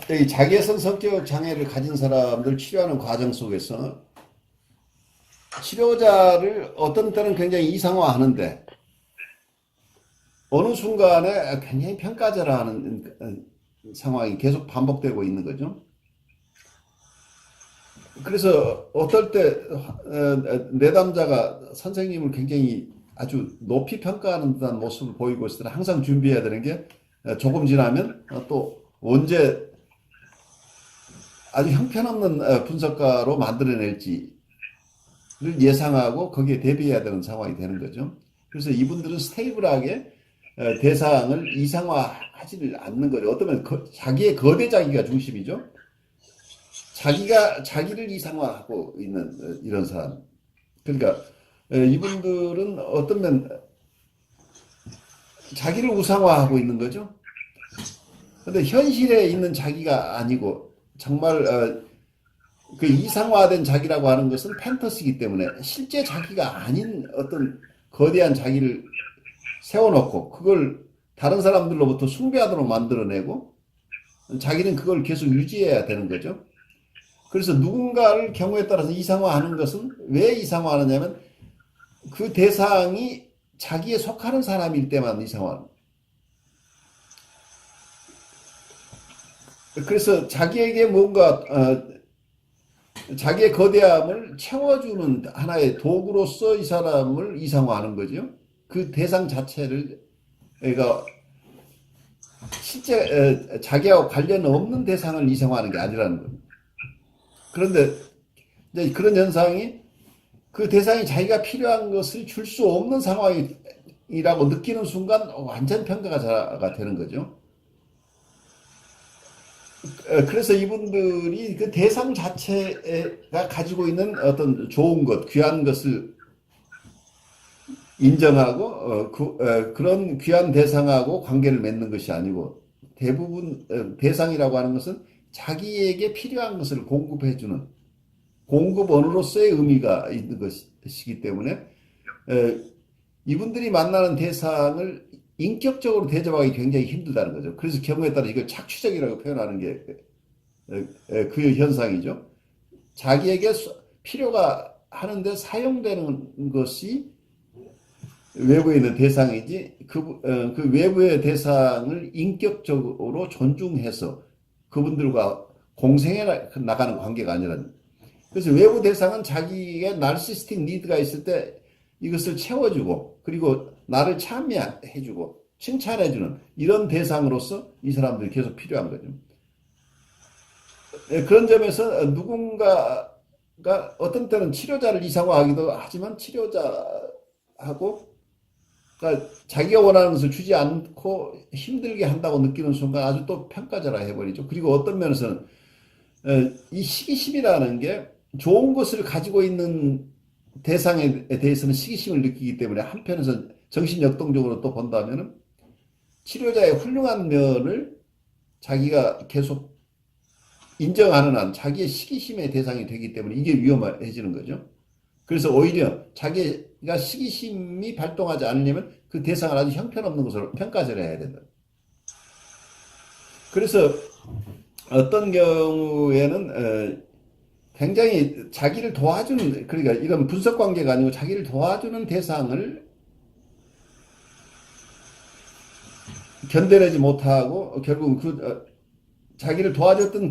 이 자기애성 성격 장애를 가진 사람들 치료하는 과정 속에서 치료자를 어떤 때는 굉장히 이상화하는데 어느 순간에 굉장히 평가절하하는 상황이 계속 반복되고 있는 거죠. 그래서 어떨 때 내담자가 선생님을 굉장히 아주 높이 평가하는 듯한 모습을 보이고 있을 때 항상 준비해야 되는 게 조금 지나면 또 언제 아주 형편없는 분석가로 만들어낼지를 예상하고 거기에 대비해야 되는 상황이 되는 거죠. 그래서 이분들은 스테이블하게 대상을 이상화하지를 않는 거죠. 어쩌면 자기의 거대 자기가 중심이죠. 자기가 자기를 이상화하고 있는 이런 사람. 그러니까 이분들은 어떤 면 자기를 우상화하고 있는 거죠. 근데 현실에 있는 자기가 아니고 정말 그 이상화된 자기라고 하는 것은 판타지이기 때문에 실제 자기가 아닌 어떤 거대한 자기를 세워놓고 그걸 다른 사람들로부터 숭배하도록 만들어내고 자기는 그걸 계속 유지해야 되는 거죠. 그래서 누군가를 경우에 따라서 이상화하는 것은 왜 이상화하느냐면 그 대상이 자기에 속하는 사람일 때만 이상화하는. 그래서 자기에게 뭔가 자기의 거대함을 채워주는 하나의 도구로서 이 사람을 이상화하는 거죠. 그 대상 자체를 그러니까 실제 자기하고 관련 없는 대상을 이상화하는 게 아니라는 겁니다. 그런데 이제 그런 현상이 그 대상이 자기가 필요한 것을 줄 수 없는 상황이라고 느끼는 순간 완전 평가가 되는 거죠. 그래서 이분들이 그 대상 자체가 가지고 있는 어떤 좋은 것, 귀한 것을 인정하고 그런 귀한 대상하고 관계를 맺는 것이 아니고 대부분 대상이라고 하는 것은 자기에게 필요한 것을 공급해주는 공급원으로서의 의미가 있는 것이기 때문에 이분들이 만나는 대상을 인격적으로 대접하기 굉장히 힘들다는 거죠. 그래서 경우에 따라 이걸 착취적이라고 표현하는 게 그 현상이죠. 자기에게 필요가 하는데 사용되는 것이 외부에 있는 대상이지 그 외부의 대상을 인격적으로 존중해서 그분들과 공생해 나가는 관계가 아니라는. 그래서 외부 대상은 자기의 나르시스틱 니드가 있을 때 이것을 채워주고 그리고 나를 참여해주고 칭찬해주는 이런 대상으로서 이 사람들이 계속 필요한 거죠. 그런 점에서 누군가가 어떤 때는 치료자를 이상화하기도 하지만 치료자하고 그러니까 자기가 원하는 것을 주지 않고 힘들게 한다고 느끼는 순간 아주 또 평가절하 해버리죠. 그리고 어떤 면에서는 이 시기심이라는 게 좋은 것을 가지고 있는 대상에 대해서는 시기심을 느끼기 때문에 한편에서 정신역동적으로 또 본다면은 치료자의 훌륭한 면을 자기가 계속 인정하는 한 자기의 시기심의 대상이 되기 때문에 이게 위험해지는 거죠. 그래서 오히려 자기가 시기심이 발동하지 않으려면 그 대상을 아주 형편없는 것으로 평가절하 해야 된다. 그래서 어떤 경우에는 굉장히 자기를 도와주는 그러니까 이런 분석 관계가 아니고 자기를 도와주는 대상을 견뎌내지 못하고 결국은 자기를 도와줬던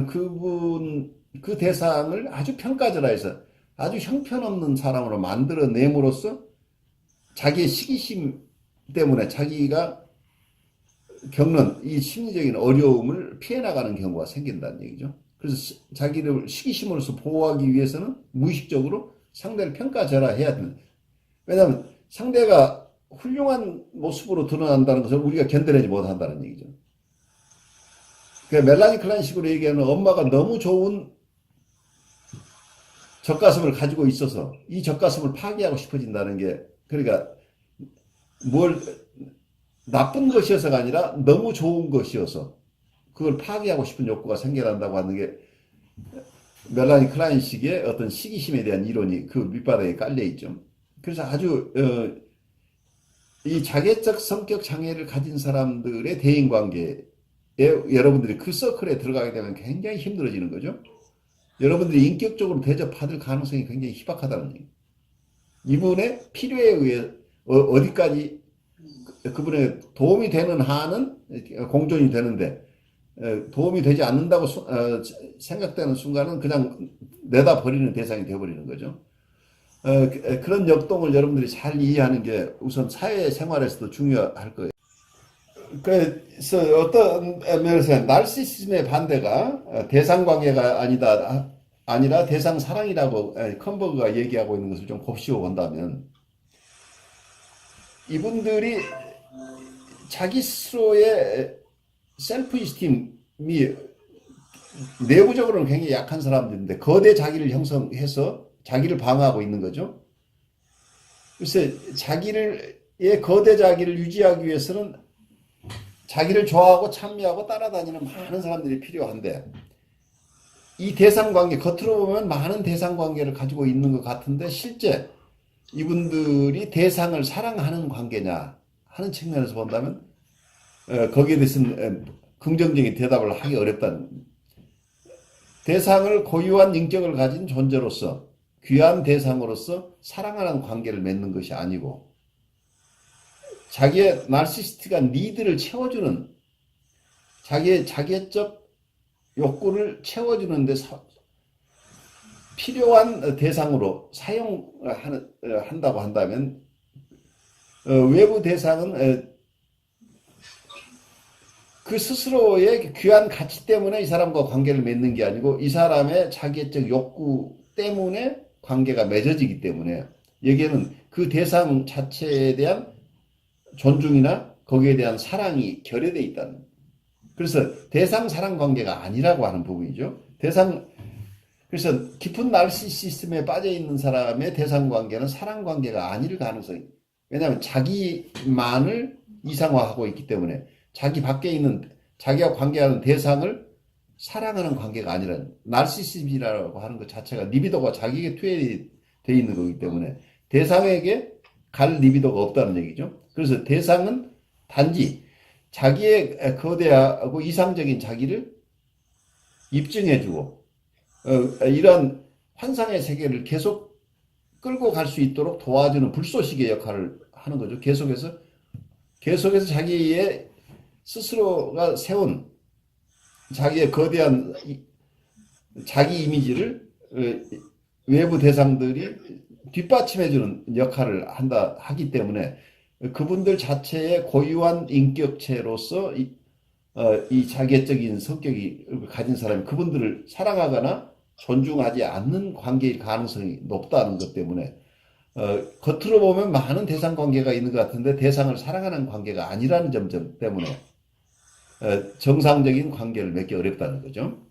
그분 그 대상을 아주 평가절하해서 아주 형편없는 사람으로 만들어냄으로써 자기의 시기심 때문에 자기가 겪는 이 심리적인 어려움을 피해 나가는 경우가 생긴다는 얘기죠. 그래서 자기를 시기심으로서 보호하기 위해서는 무의식적으로 상대를 평가절하해야 된다. 왜냐하면 상대가 훌륭한 모습으로 드러난다는 것을 우리가 견뎌내지 못한다는 얘기죠. 그 멜라니 클라인식으로 얘기하는 엄마가 너무 좋은 젖가슴을 가지고 있어서 이 젖가슴을 파괴하고 싶어진다는 게 그러니까 뭘 나쁜 것이어서가 아니라 너무 좋은 것이어서 그걸 파괴하고 싶은 욕구가 생겨난다고 하는 게 멜라니 클라인식의 어떤 시기심에 대한 이론이 그 밑바닥에 깔려 있죠. 그래서 아주 이 자개적 성격 장애를 가진 사람들의 대인관계 여러분들이 그 서클에 들어가게 되면 굉장히 힘들어지는 거죠. 여러분들이 인격적으로 대접받을 가능성이 굉장히 희박하다는 얘기예요. 이분의 필요에 의해 어디까지 그분의 도움이 되는 한은 공존이 되는데 도움이 되지 않는다고 생각되는 순간은 그냥 내다 버리는 대상이 되어버리는 거죠. 그런 역동을 여러분들이 잘 이해하는 게 우선 사회생활에서도 중요할 거예요. 그래서 어떤 면에서 나르시시즘의 반대가 대상관계가 아니라 대상사랑이라고 컨버그가 얘기하고 있는 것을 좀 곱씹어 본다면, 이분들이 자기 스스로의 셀프 이스팀이 내부적으로는 굉장히 약한 사람들인데 거대 자기를 형성해서 자기를 방어하고 있는 거죠. 글쎄, 자기의 거대 자기를 유지하기 위해서는 자기를 좋아하고 찬미하고 따라다니는 많은 사람들이 필요한데, 이 대상관계, 겉으로 보면 많은 대상관계를 가지고 있는 것 같은데 실제 이분들이 대상을 사랑하는 관계냐 하는 측면에서 본다면 거기에 대해서는 긍정적인 대답을 하기 어렵다는, 대상을 고유한 인격을 가진 존재로서 귀한 대상으로서 사랑하는 관계를 맺는 것이 아니고 자기의 나르시시스트가 니드를 채워주는, 자기의 자기적 욕구를 채워주는데 필요한 대상으로 사용한다고 한다면 외부 대상은 그 스스로의 귀한 가치 때문에 이 사람과 관계를 맺는 게 아니고 이 사람의 자기적 욕구 때문에 관계가 맺어지기 때문에 여기에는 그 대상 자체에 대한 존중이나 거기에 대한 사랑이 결여되어 있다는, 그래서 대상 사랑 관계가 아니라고 하는 부분이죠. 그래서 깊은 나르시시즘에 빠져 있는 사람의 대상 관계는 사랑 관계가 아닐 가능성이, 왜냐하면 자기만을 이상화하고 있기 때문에 자기 밖에 있는 자기와 관계하는 대상을 사랑하는 관계가 아니라, 나르시시즘이라고 하는 것 자체가 리비도가 자기에게 투여되어 있는 거기 때문에 대상에게 갈 리비도가 없다는 얘기죠. 그래서 대상은 단지 자기의 거대하고 이상적인 자기를 입증해주고 이러한 환상의 세계를 계속 끌고 갈 수 있도록 도와주는 불쏘시개 역할을 하는 거죠. 계속해서 자기의 스스로가 세운 자기의 거대한 자기 이미지를 외부 대상들이 뒷받침해주는 역할을 하기 때문에 그분들 자체의 고유한 인격체로서 이 자기적인 성격이 가진 사람이 그분들을 사랑하거나 존중하지 않는 관계일 가능성이 높다는 것 때문에 겉으로 보면 많은 대상 관계가 있는 것 같은데 대상을 사랑하는 관계가 아니라는 점 때문에 정상적인 관계를 맺기 어렵다는 거죠.